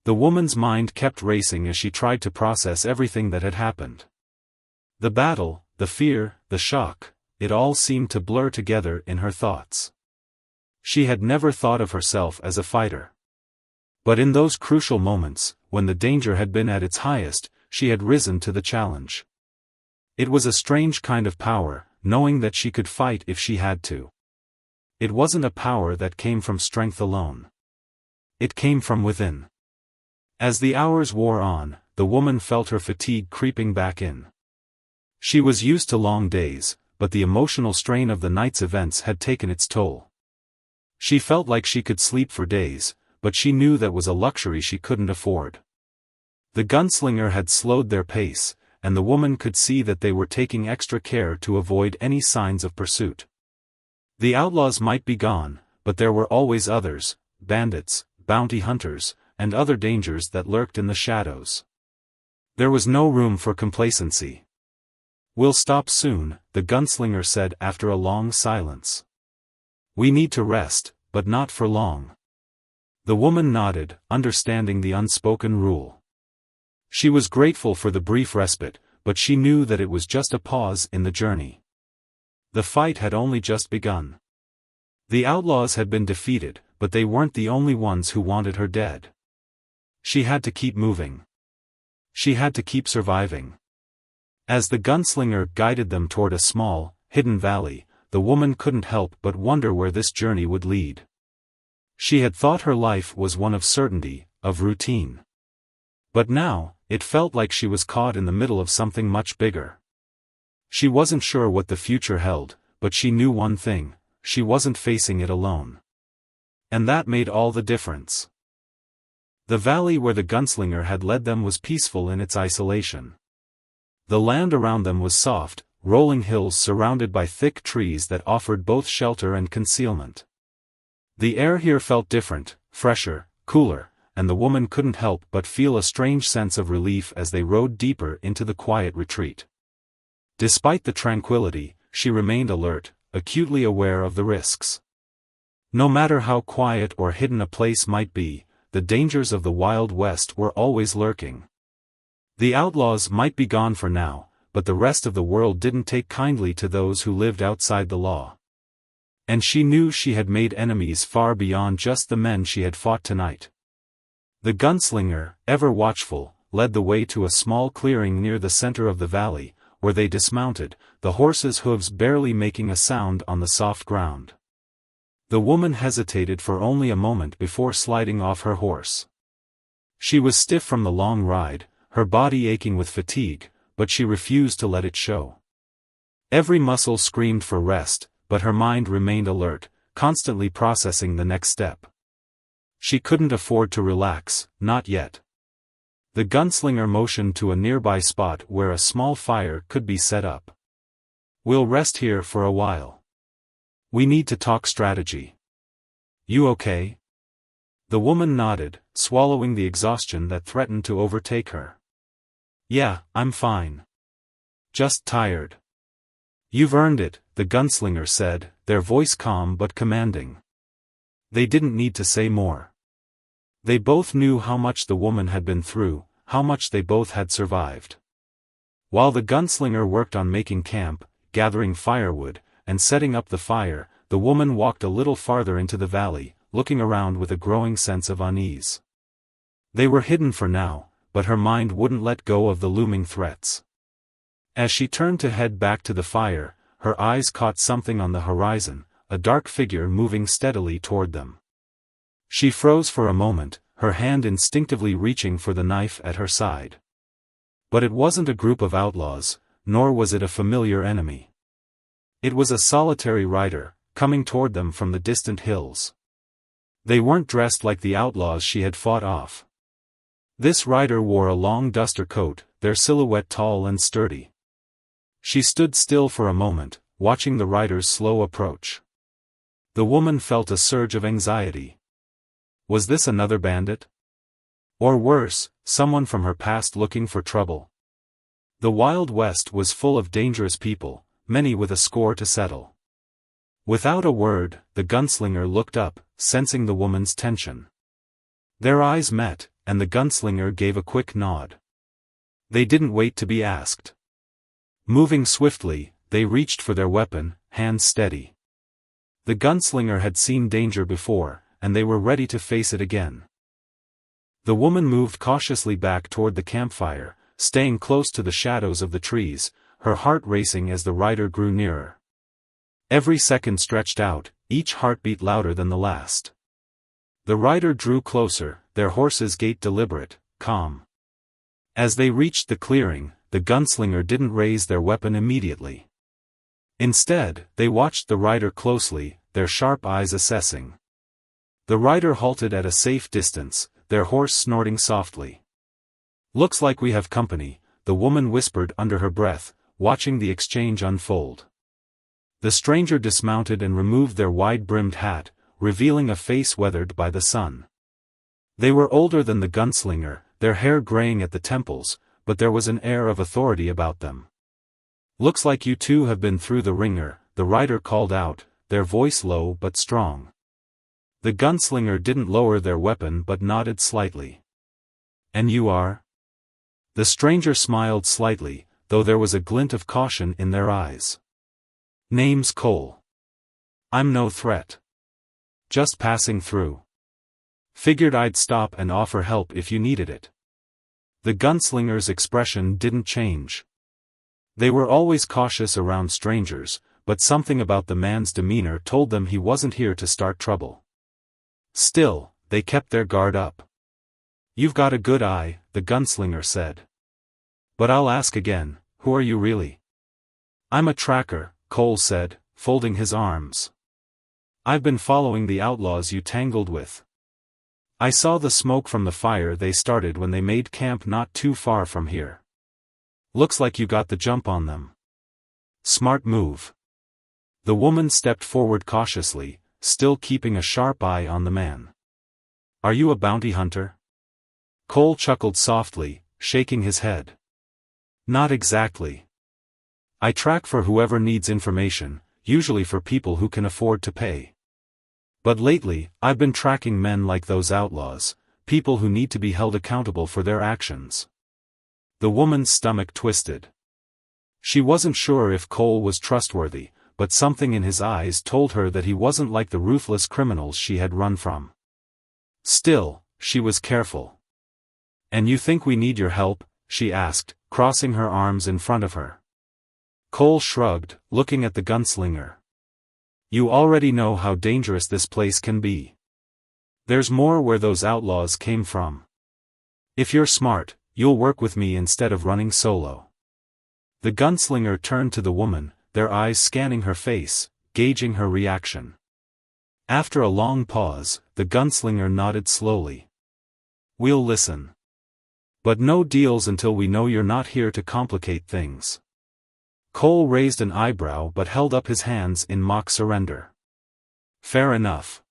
The woman's mind kept racing as she tried to process everything that had happened. The battle, the fear, the shock, it all seemed to blur together in her thoughts. She had never thought of herself as a fighter. But in those crucial moments, when the danger had been at its highest, she had risen to the challenge. It was a strange kind of power, knowing that she could fight if she had to. It wasn't a power that came from strength alone. It came from within. As the hours wore on, the woman felt her fatigue creeping back in. She was used to long days, but the emotional strain of the night's events had taken its toll. She felt like she could sleep for days, but she knew that was a luxury she couldn't afford. The gunslinger had slowed their pace, and the woman could see that they were taking extra care to avoid any signs of pursuit. The outlaws might be gone, but there were always others, bandits, bounty hunters, and other dangers that lurked in the shadows. There was no room for complacency. "We'll stop soon," the gunslinger said after a long silence. "We need to rest, but not for long." The woman nodded, understanding the unspoken rule. She was grateful for the brief respite, but she knew that it was just a pause in the journey. The fight had only just begun. The outlaws had been defeated, but they weren't the only ones who wanted her dead. She had to keep moving. She had to keep surviving. As the gunslinger guided them toward a small, hidden valley, the woman couldn't help but wonder where this journey would lead. She had thought her life was one of certainty, of routine. But now, it felt like she was caught in the middle of something much bigger. She wasn't sure what the future held, but she knew one thing: she wasn't facing it alone. And that made all the difference. The valley where the gunslinger had led them was peaceful in its isolation. The land around them was soft, rolling hills surrounded by thick trees that offered both shelter and concealment. The air here felt different, fresher, cooler, and the woman couldn't help but feel a strange sense of relief as they rode deeper into the quiet retreat. Despite the tranquility, she remained alert, acutely aware of the risks. No matter how quiet or hidden a place might be, the dangers of the Wild West were always lurking. The outlaws might be gone for now, but the rest of the world didn't take kindly to those who lived outside the law. And she knew she had made enemies far beyond just the men she had fought tonight. The gunslinger, ever watchful, led the way to a small clearing near the center of the valley, where they dismounted, the horses' hooves barely making a sound on the soft ground. The woman hesitated for only a moment before sliding off her horse. She was stiff from the long ride, her body aching with fatigue, but she refused to let it show. Every muscle screamed for rest, but her mind remained alert, constantly processing the next step. She couldn't afford to relax, not yet. The gunslinger motioned to a nearby spot where a small fire could be set up. "We'll rest here for a while. We need to talk strategy. You okay?" The woman nodded, swallowing the exhaustion that threatened to overtake her. "Yeah, I'm fine. Just tired." "You've earned it," the gunslinger said, their voice calm but commanding. They didn't need to say more. They both knew how much the woman had been through, how much they both had survived. While the gunslinger worked on making camp, gathering firewood, and setting up the fire, the woman walked a little farther into the valley, looking around with a growing sense of unease. They were hidden for now, but her mind wouldn't let go of the looming threats. As she turned to head back to the fire, her eyes caught something on the horizon, a dark figure moving steadily toward them. She froze for a moment, her hand instinctively reaching for the knife at her side. But it wasn't a group of outlaws, nor was it a familiar enemy. It was a solitary rider, coming toward them from the distant hills. They weren't dressed like the outlaws she had fought off. This rider wore a long duster coat, their silhouette tall and sturdy. She stood still for a moment, watching the rider's slow approach. The woman felt a surge of anxiety. Was this another bandit? Or worse, someone from her past looking for trouble? The Wild West was full of dangerous people, many with a score to settle. Without a word, the gunslinger looked up, sensing the woman's tension. Their eyes met, and the gunslinger gave a quick nod. They didn't wait to be asked. Moving swiftly, they reached for their weapon, hands steady. The gunslinger had seen danger before, and they were ready to face it again. The woman moved cautiously back toward the campfire, staying close to the shadows of the trees, her heart racing as the rider grew nearer. Every second stretched out, each heartbeat louder than the last. The rider drew closer, their horse's gait deliberate, calm. As they reached the clearing, the gunslinger didn't raise their weapon immediately. Instead, they watched the rider closely, their sharp eyes assessing. The rider halted at a safe distance, their horse snorting softly. "Looks like we have company," the woman whispered under her breath, watching the exchange unfold. The stranger dismounted and removed their wide-brimmed hat, revealing a face weathered by the sun. They were older than the gunslinger, their hair graying at the temples, but there was an air of authority about them. "Looks like you two have been through the ringer," the rider called out, their voice low but strong. The gunslinger didn't lower their weapon but nodded slightly. "And you are?" The stranger smiled slightly, though there was a glint of caution in their eyes. "Name's Cole. I'm no threat. Just passing through. Figured I'd stop and offer help if you needed it." The gunslinger's expression didn't change. They were always cautious around strangers, but something about the man's demeanor told them he wasn't here to start trouble. Still, they kept their guard up. "You've got a good eye," the gunslinger said. "But I'll ask again, who are you really?" "I'm a tracker," Cole said, folding his arms. "I've been following the outlaws you tangled with. I saw the smoke from the fire they started when they made camp not too far from here. Looks like you got the jump on them. Smart move." The woman stepped forward cautiously, still keeping a sharp eye on the man. "Are you a bounty hunter?" Cole chuckled softly, shaking his head. "Not exactly. I track for whoever needs information, usually for people who can afford to pay. But lately, I've been tracking men like those outlaws, people who need to be held accountable for their actions." The woman's stomach twisted. She wasn't sure if Cole was trustworthy, but something in his eyes told her that he wasn't like the ruthless criminals she had run from. Still, she was careful. "And you think we need your help?" she asked, crossing her arms in front of her. Cole shrugged, looking at the gunslinger. "You already know how dangerous this place can be. There's more where those outlaws came from. If you're smart, you'll work with me instead of running solo." The gunslinger turned to the woman, their eyes scanning her face, gauging her reaction. After a long pause, the gunslinger nodded slowly. "We'll listen. But no deals until we know you're not here to complicate things." Cole raised an eyebrow but held up his hands in mock surrender. "Fair enough."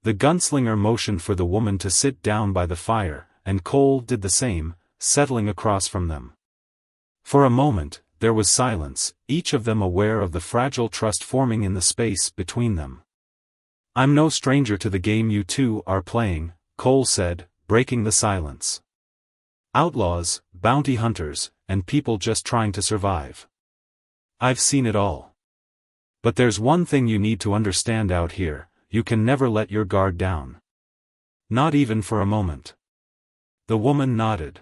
The gunslinger motioned for the woman to sit down by the fire, and Cole did the same, settling across from them. For a moment, there was silence, each of them aware of the fragile trust forming in the space between them. "I'm no stranger to the game you two are playing," Cole said, breaking the silence. "Outlaws, bounty hunters, and people just trying to survive. I've seen it all. But there's one thing you need to understand out here: you can never let your guard down. Not even for a moment." The woman nodded.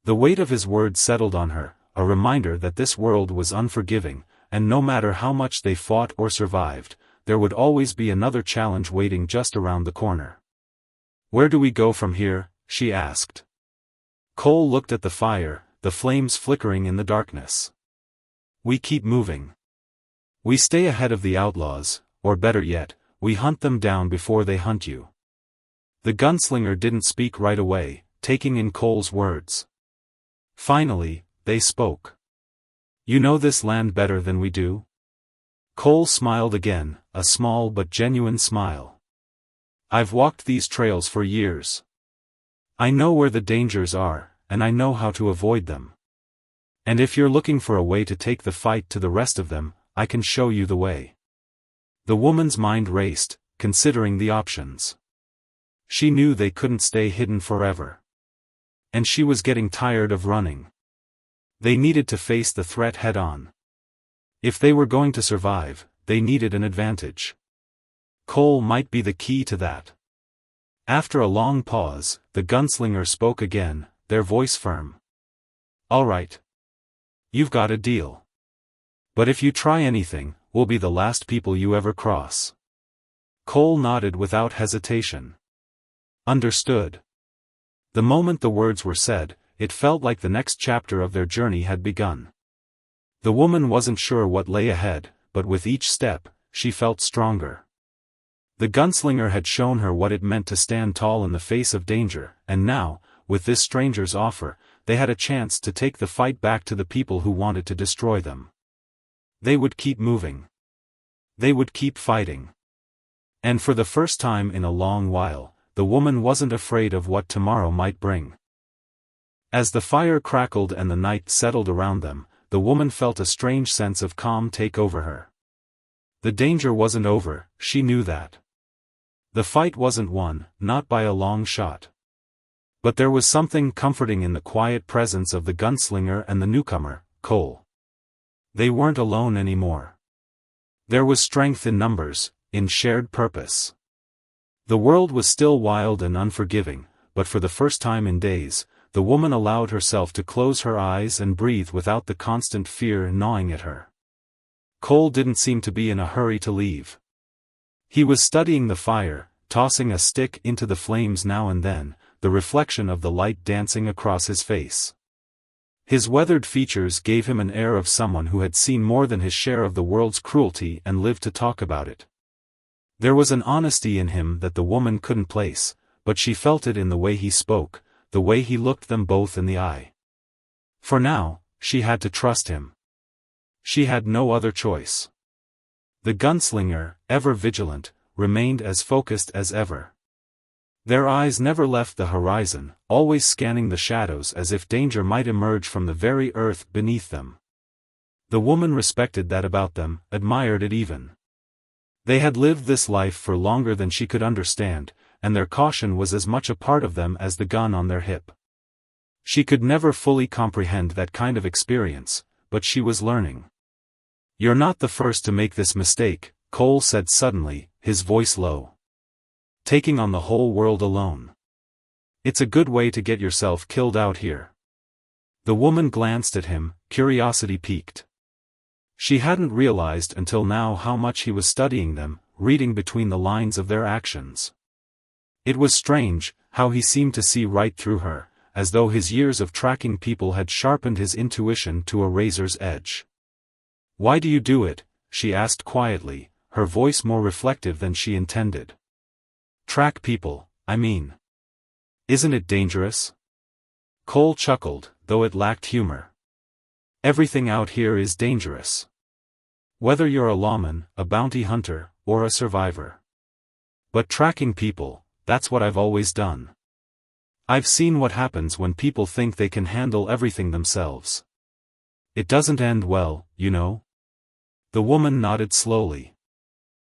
The weight of his words settled on her, a reminder that this world was unforgiving, and no matter how much they fought or survived, there would always be another challenge waiting just around the corner. "Where do we go from here?" she asked. Cole looked at the fire, the flames flickering in the darkness. "We keep moving. We stay ahead of the outlaws, or better yet, we hunt them down before they hunt you." The gunslinger didn't speak right away, taking in Cole's words. Finally, they spoke. "You know this land better than we do?" Cole smiled again, a small but genuine smile. "I've walked these trails for years. I know where the dangers are, and I know how to avoid them. And if you're looking for a way to take the fight to the rest of them, I can show you the way." The woman's mind raced, considering the options. She knew they couldn't stay hidden forever. And she was getting tired of running. They needed to face the threat head-on. If they were going to survive, they needed an advantage. Cole might be the key to that. After a long pause, the gunslinger spoke again, their voice firm. "All right. You've got a deal. But if you try anything, we'll be the last people you ever cross." Cole nodded without hesitation. "Understood." The moment the words were said, it felt like the next chapter of their journey had begun. The woman wasn't sure what lay ahead, but with each step, she felt stronger. The gunslinger had shown her what it meant to stand tall in the face of danger, and now, with this stranger's offer, they had a chance to take the fight back to the people who wanted to destroy them. They would keep moving. They would keep fighting. And for the first time in a long while, the woman wasn't afraid of what tomorrow might bring. As the fire crackled and the night settled around them, the woman felt a strange sense of calm take over her. The danger wasn't over, she knew that. The fight wasn't won, not by a long shot. But there was something comforting in the quiet presence of the gunslinger and the newcomer, Cole. They weren't alone anymore. There was strength in numbers, in shared purpose. The world was still wild and unforgiving, but for the first time in days, the woman allowed herself to close her eyes and breathe without the constant fear gnawing at her. Cole didn't seem to be in a hurry to leave. He was studying the fire, tossing a stick into the flames now and then, the reflection of the light dancing across his face. His weathered features gave him an air of someone who had seen more than his share of the world's cruelty and lived to talk about it. There was an honesty in him that the woman couldn't place, but she felt it in the way he spoke, the way he looked them both in the eye. For now, she had to trust him. She had no other choice. The gunslinger, ever vigilant, remained as focused as ever. Their eyes never left the horizon, always scanning the shadows as if danger might emerge from the very earth beneath them. The woman respected that about them, admired it even. They had lived this life for longer than she could understand, and their caution was as much a part of them as the gun on their hip. She could never fully comprehend that kind of experience, but she was learning. "You're not the first to make this mistake," Cole said suddenly, his voice low. "Taking on the whole world alone. It's a good way to get yourself killed out here. The woman glanced at him, curiosity piqued. She hadn't realized until now how much he was studying them, reading between the lines of their actions. It was strange, how he seemed to see right through her, as though his years of tracking people had sharpened his intuition to a razor's edge. "Why do you do it?" she asked quietly, her voice more reflective than she intended. "Track people, I mean. Isn't it dangerous?" Cole chuckled, though it lacked humor. "Everything out here is dangerous. Whether you're a lawman, a bounty hunter, or a survivor. But tracking people, that's what I've always done. I've seen what happens when people think they can handle everything themselves. It doesn't end well, you know." The woman nodded slowly.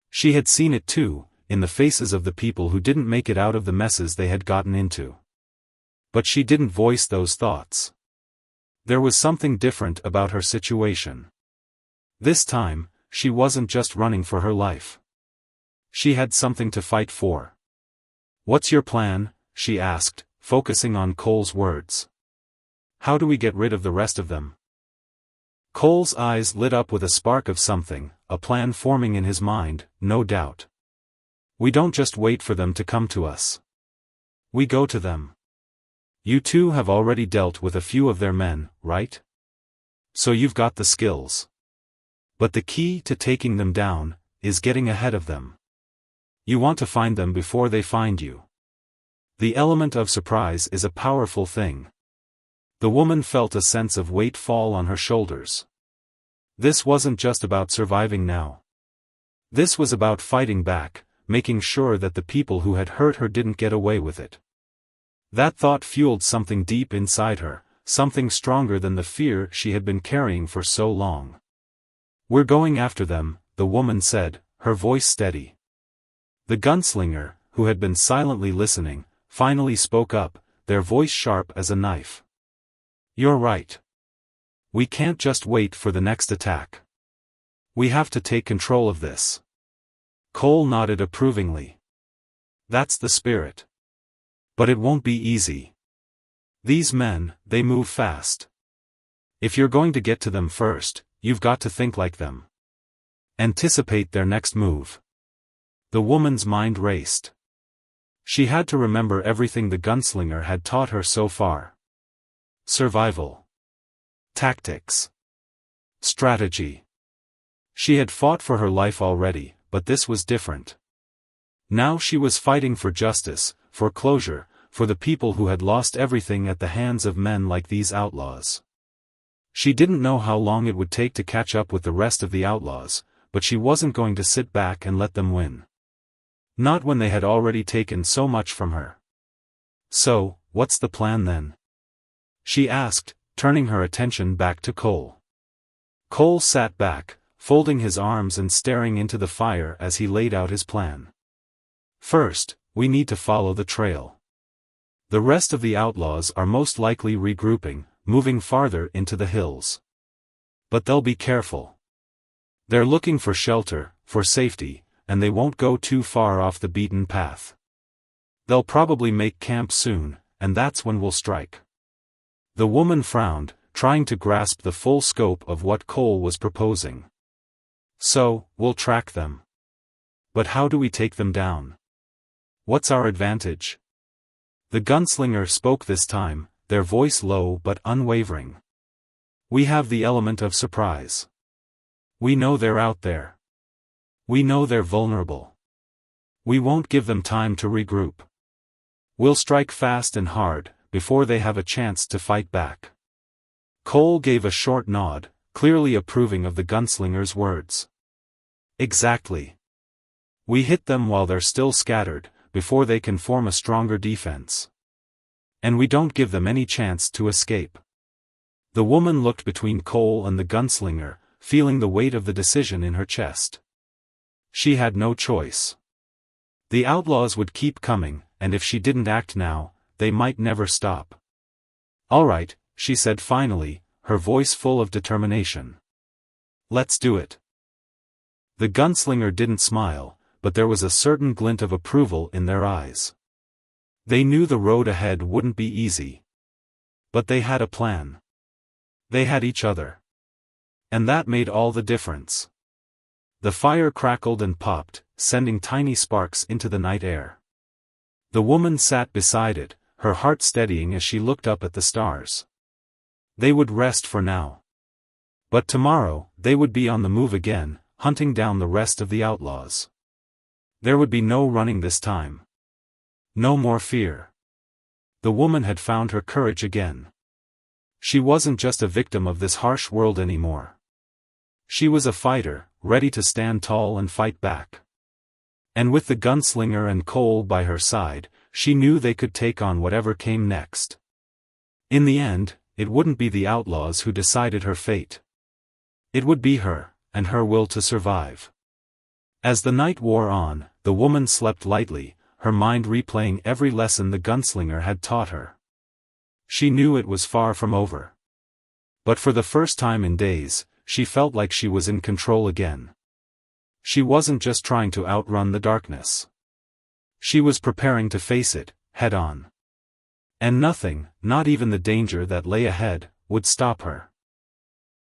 She had seen it too, in the faces of the people who didn't make it out of the messes they had gotten into. But she didn't voice those thoughts. There was something different about her situation. This time, she wasn't just running for her life. She had something to fight for. "What's your plan?" she asked, focusing on Cole's words. "How do we get rid of the rest of them?" Cole's eyes lit up with a spark of something, a plan forming in his mind, no doubt. "We don't just wait for them to come to us. We go to them. You two have already dealt with a few of their men, right? So you've got the skills. But the key to taking them down is getting ahead of them. You want to find them before they find you. The element of surprise is a powerful thing." The woman felt a sense of weight fall on her shoulders. This wasn't just about surviving now. This was about fighting back, making sure that the people who had hurt her didn't get away with it. That thought fueled something deep inside her, something stronger than the fear she had been carrying for so long. "We're going after them," the woman said, her voice steady. The gunslinger, who had been silently listening, finally spoke up, their voice sharp as a knife. "You're right. We can't just wait for the next attack. We have to take control of this." Cole nodded approvingly. "That's the spirit. But it won't be easy. These men, they move fast. If you're going to get to them first, you've got to think like them. Anticipate their next move." The woman's mind raced. She had to remember everything the gunslinger had taught her so far. Survival. Tactics. Strategy. She had fought for her life already, but this was different. Now she was fighting for justice, for closure, for the people who had lost everything at the hands of men like these outlaws. She didn't know how long it would take to catch up with the rest of the outlaws, but she wasn't going to sit back and let them win. Not when they had already taken so much from her. "So, what's the plan then?" she asked, turning her attention back to Cole. Cole sat back, folding his arms and staring into the fire as he laid out his plan. "First, we need to follow the trail. The rest of the outlaws are most likely regrouping, moving farther into the hills. But they'll be careful. They're looking for shelter, for safety, and they won't go too far off the beaten path. They'll probably make camp soon, and that's when we'll strike." The woman frowned, trying to grasp the full scope of what Cole was proposing. "So, we'll track them. But how do we take them down? What's our advantage?" The gunslinger spoke this time, their voice low but unwavering. "We have the element of surprise. We know they're out there. We know they're vulnerable. We won't give them time to regroup. We'll strike fast and hard, before they have a chance to fight back." Cole gave a short nod, clearly approving of the gunslinger's words. "Exactly. We hit them while they're still scattered, before they can form a stronger defense. And we don't give them any chance to escape." The woman looked between Cole and the gunslinger, feeling the weight of the decision in her chest. She had no choice. The outlaws would keep coming, and if she didn't act now, they might never stop. "All right," she said finally, her voice full of determination. "Let's do it." The gunslinger didn't smile, but there was a certain glint of approval in their eyes. They knew the road ahead wouldn't be easy. But they had a plan. They had each other. And that made all the difference. The fire crackled and popped, sending tiny sparks into the night air. The woman sat beside it, her heart steadying as she looked up at the stars. They would rest for now. But tomorrow, they would be on the move again, hunting down the rest of the outlaws. There would be no running this time. No more fear. The woman had found her courage again. She wasn't just a victim of this harsh world anymore. She was a fighter, ready to stand tall and fight back. And with the gunslinger and Cole by her side, she knew they could take on whatever came next. In the end, it wouldn't be the outlaws who decided her fate. It would be her, and her will to survive. As the night wore on, the woman slept lightly, her mind replaying every lesson the gunslinger had taught her. She knew it was far from over. But for the first time in days, she felt like she was in control again. She wasn't just trying to outrun the darkness. She was preparing to face it, head on. And nothing, not even the danger that lay ahead, would stop her.